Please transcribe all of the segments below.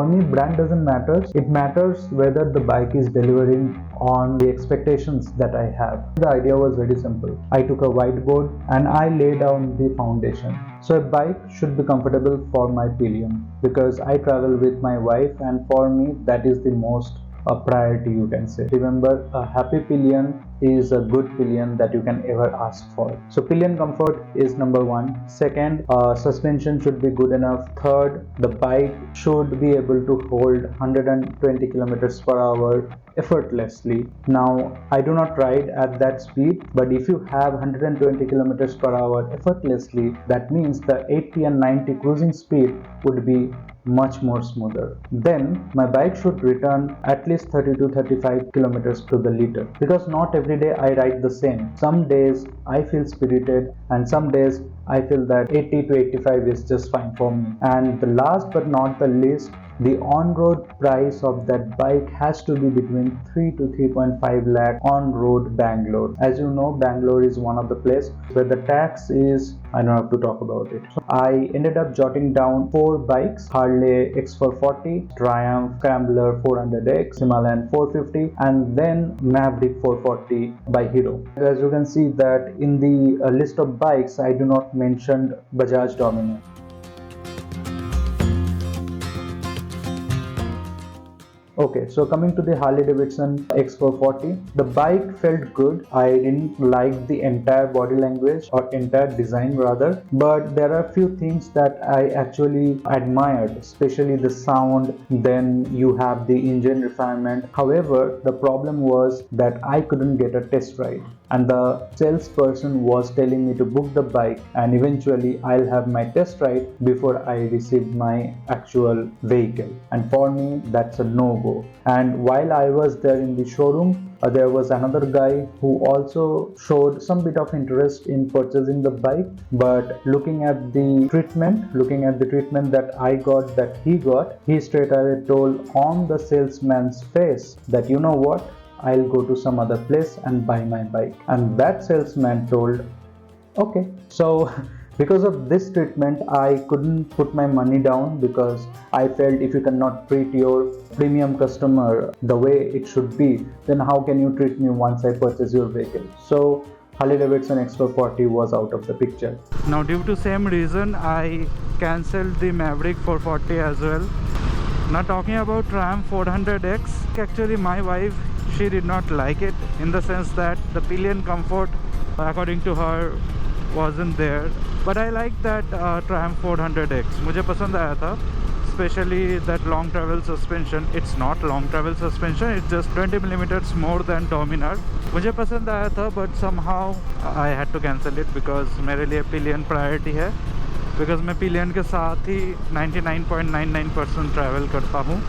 For me, brand doesn't matter. It matters whether the bike is delivering on the expectations that I have. The idea was very simple. I took a whiteboard and I laid down the foundation. So a bike should be comfortable for my pillion because I travel with my wife, and for me that is the most a priority, you can say. Remember, a happy pillion is a good pillion that you can ever ask for. So pillion comfort is number one. Second, suspension should be good enough. Third, the bike should be able to hold 120 kilometers per hour effortlessly. Now, I do not ride at that speed, but if you have 120 kilometers per hour effortlessly, that means the 80 and 90 cruising speed would be much more smoother. Then my bike should return at least 30 to 35 kilometers to the liter, because not every day I ride the same. Some days I feel spirited and some days I feel that 80 to 85 is just fine for me. And the last but not the least, the on-road price of that bike has to be between 3 to 3.5 lakh on-road Bangalore. As you know, Bangalore is one of the places where the tax is, I don't have to talk about it. So I ended up jotting down 4 bikes: Harley X440, Triumph Scrambler 400X, Himalayan 450, and then Maverick 440 by Hero. As you can see that in the list of bikes, I do not mention Bajaj Dominar. Okay, so coming to the Harley Davidson X440, the bike felt good. I didn't like the entire body language or entire design rather, but there are a few things that I actually admired, especially the sound. Then you have the engine refinement. However, the problem was that I couldn't get a test ride, and the salesperson was telling me to book the bike and eventually I'll have my test ride before I receive my actual vehicle. And for me, that's a no-go. And while I was there in the showroom, there was another guy who also showed some bit of interest in purchasing the bike, but looking at the treatment that I got, that he got, he straight away told on the salesman's face that, you know what, I'll go to some other place and buy my bike. And that salesman told, okay. So because of this treatment, I couldn't put my money down, because I felt if you cannot treat your premium customer the way it should be, then how can you treat me once I purchase your vehicle? So Harley Davidson X440 was out of the picture. Now, due to same reason, I cancelled the Maverick 440 as well. Now, talking about Triumph 400X, actually my wife, she did not like it, in the sense that the pillion comfort, according to her, wasn't there. But I like that Triumph 400X. मुझे पसंद आया था, especially that long travel suspension. It's not long travel suspension, it's just 20 millimeters more than Dominar. मुझे पसंद आया था, but somehow I had to cancel it because मेरे लिए pillion priority है. Because मैं pillion के साथ ही 99.99% travel करता हूँ.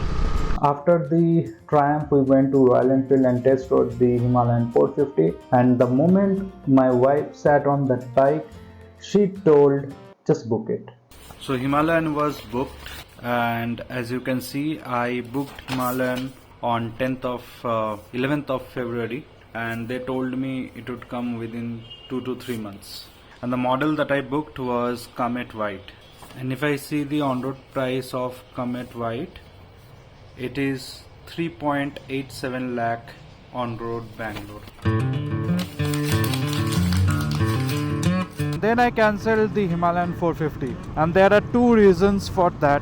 After the Triumph, we went to Royal Enfield and test rode the Himalayan 450, and the moment my wife sat on that bike, she told, just book it. So Himalayan was booked, and as you can see, I booked Himalayan on 11th of February, and they told me it would come within 2 to 3 months. And the model that I booked was Comet White. And if I see the on-road price of Comet White, it is 3.87 lakh on-road Bangalore. Then I cancelled the Himalayan 450, and there are 2 reasons for that.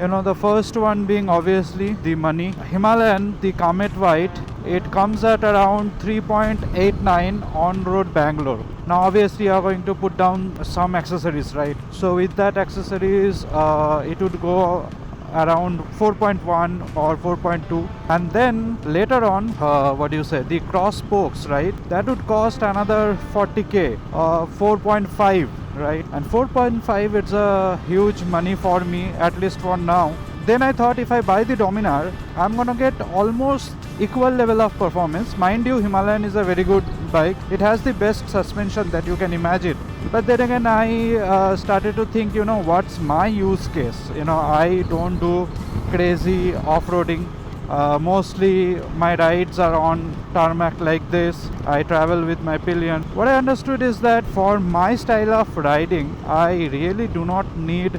You know, the first one being obviously the money. Himalayan, the Comet White, it comes at around 3.89 on-road Bangalore. Now obviously you are going to put down some accessories, right? So with that accessories, it would go around 4.1 or 4.2, and then later on the cross spokes, right, that would cost another 40k, 4.5, right? And 4.5, it's a huge money for me, at least for now. Then I thought, if I buy the Dominar, I'm gonna get almost equal level of performance. Mind you, Himalayan is a very good bike. It has the best suspension that you can imagine. But then again, I started to think, what's my use case? I don't do crazy off-roading. Mostly my rides are on tarmac like this. I travel with my pillion. What I understood is that for my style of riding, I really do not need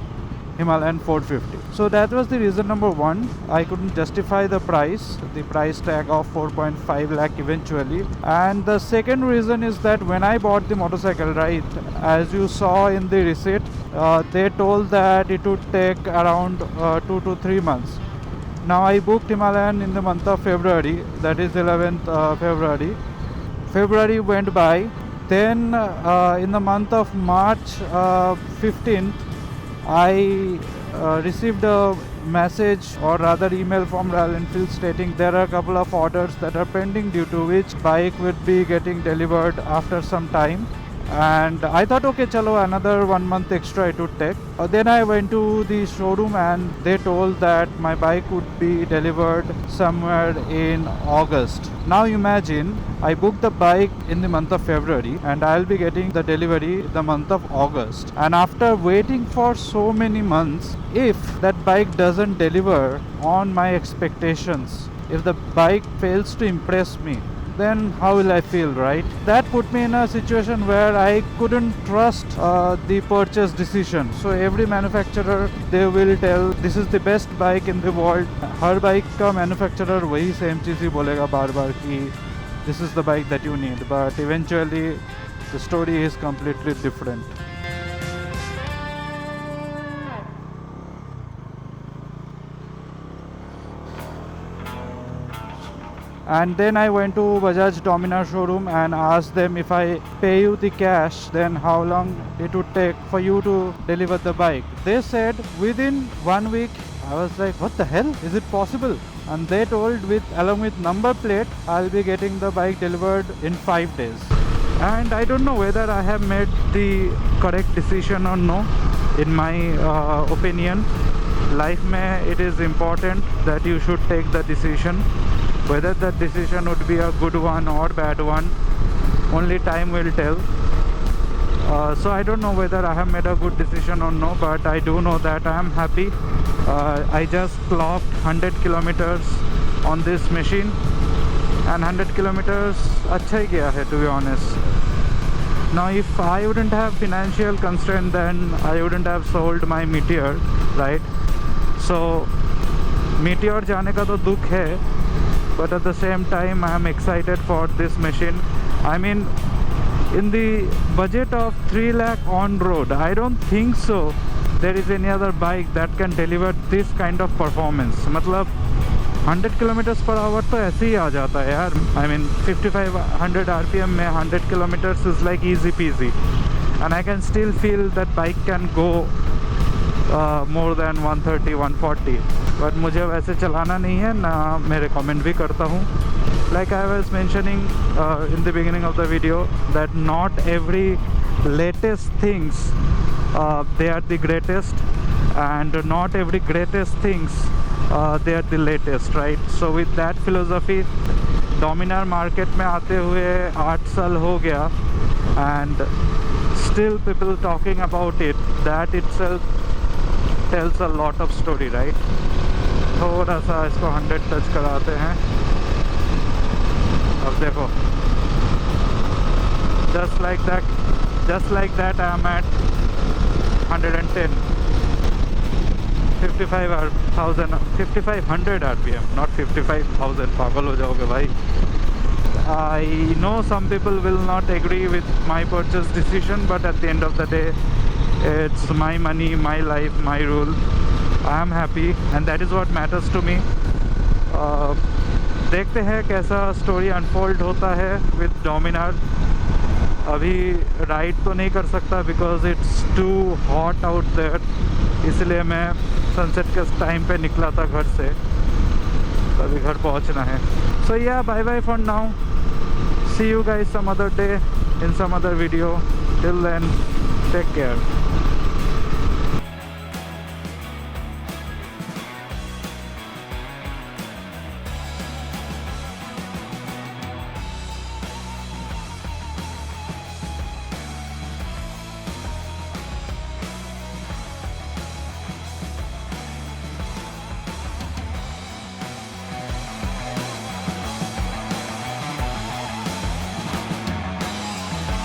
Himalayan 450. So that was the reason number one. I couldn't justify the price tag of 4.5 lakh eventually. And the second reason is that when I bought the motorcycle, right, as you saw in the receipt, they told that it would take around 2 to 3 months. Now I booked Himalayan in the month of February, that is 11th February. February went by. Then in the month of March 15th, I received a message or rather email from Royal Enfield stating there are a couple of orders that are pending, due to which bike would be getting delivered after some time. And I thought, okay, chalo, another 1 month extra it would take. Then I went to the showroom and they told that my bike would be delivered somewhere in August. Now imagine, I booked the bike in the month of February and I'll be getting the delivery the month of August. And after waiting for so many months, if that bike doesn't deliver on my expectations, if the bike fails to impress me, then how will I feel, right? That put me in a situation where I couldn't trust the purchase decision. So every manufacturer, they will tell this is the best bike in the world. Her bike का manufacturer वही same चीज़ ही बोलेगा बार बार कि this is the bike that you need. But eventually the story is completely different. And then I went to Bajaj Dominar showroom and asked them, if I pay you the cash, then how long it would take for you to deliver the bike. They said within 1 week. I was like, what the hell? Is it possible? And they told along with number plate, I'll be getting the bike delivered in 5 days. And I don't know whether I have made the correct decision or no. In my opinion, life mein it is important that you should take the decision. Whether that decision would be a good one or bad one, only time will tell. So I don't know whether I have made a good decision or no, but I do know that I am happy. I just clocked 100 kilometers on this machine, and 100 kilometers अच्छा ही गया है, to be honest. Now if I wouldn't have financial constraint, then I wouldn't have sold my Meteor, right? So Meteor जाने का तो दुख है, but at the same time I am excited for this machine. I mean, in the budget of 3 lakh on road, I don't think so there is any other bike that can deliver this kind of performance. मतलब 100 kilometers per hour तो ऐसे ही आ जाता है यार. I mean 5500 RPM में 100 kilometers is like easy peasy, and I can still feel that bike can go more than 130 140. But मुझे वैसे चलाना नहीं है ना, मैं रिकमेंड भी करता हूँ. Like I was mentioning in the beginning of the video, that not every latest things they are the greatest, and not every greatest things they are the latest, right? So with that philosophy, Dominar market में आते हुए 8 साल हो गया, and still people talking about it. That itself tells a lot of story, right? थोड़ा सा इसको 100 touch कराते हैं. अब देखो, just like that I am at 110, 5500 RPM, not 55,000. पागल हो जाओगे भाई. I know some people will not agree with my purchase decision, but at the end of the day, it's my money, my life, my rule. I am happy and that is what matters to me. देखते हैं कैसा story unfold होता है with Dominar. अभी ride तो नहीं कर सकता because it's too hot out there, इसलिए मैं सनसेट के टाइम पे निकला था घर से. अभी घर पहुंचना है. So yeah bye bye for now. See you guys some other day in some other video. Till then, take care.